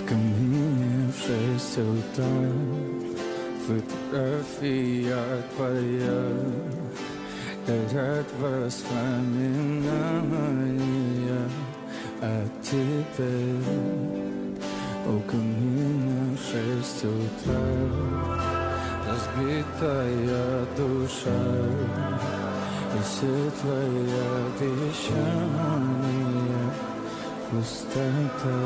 камине в 6 утра. Фотография твоя, горят воспоминания о тебе. У камина в 6 утра, разбитая душа, и все твои обещания пустота.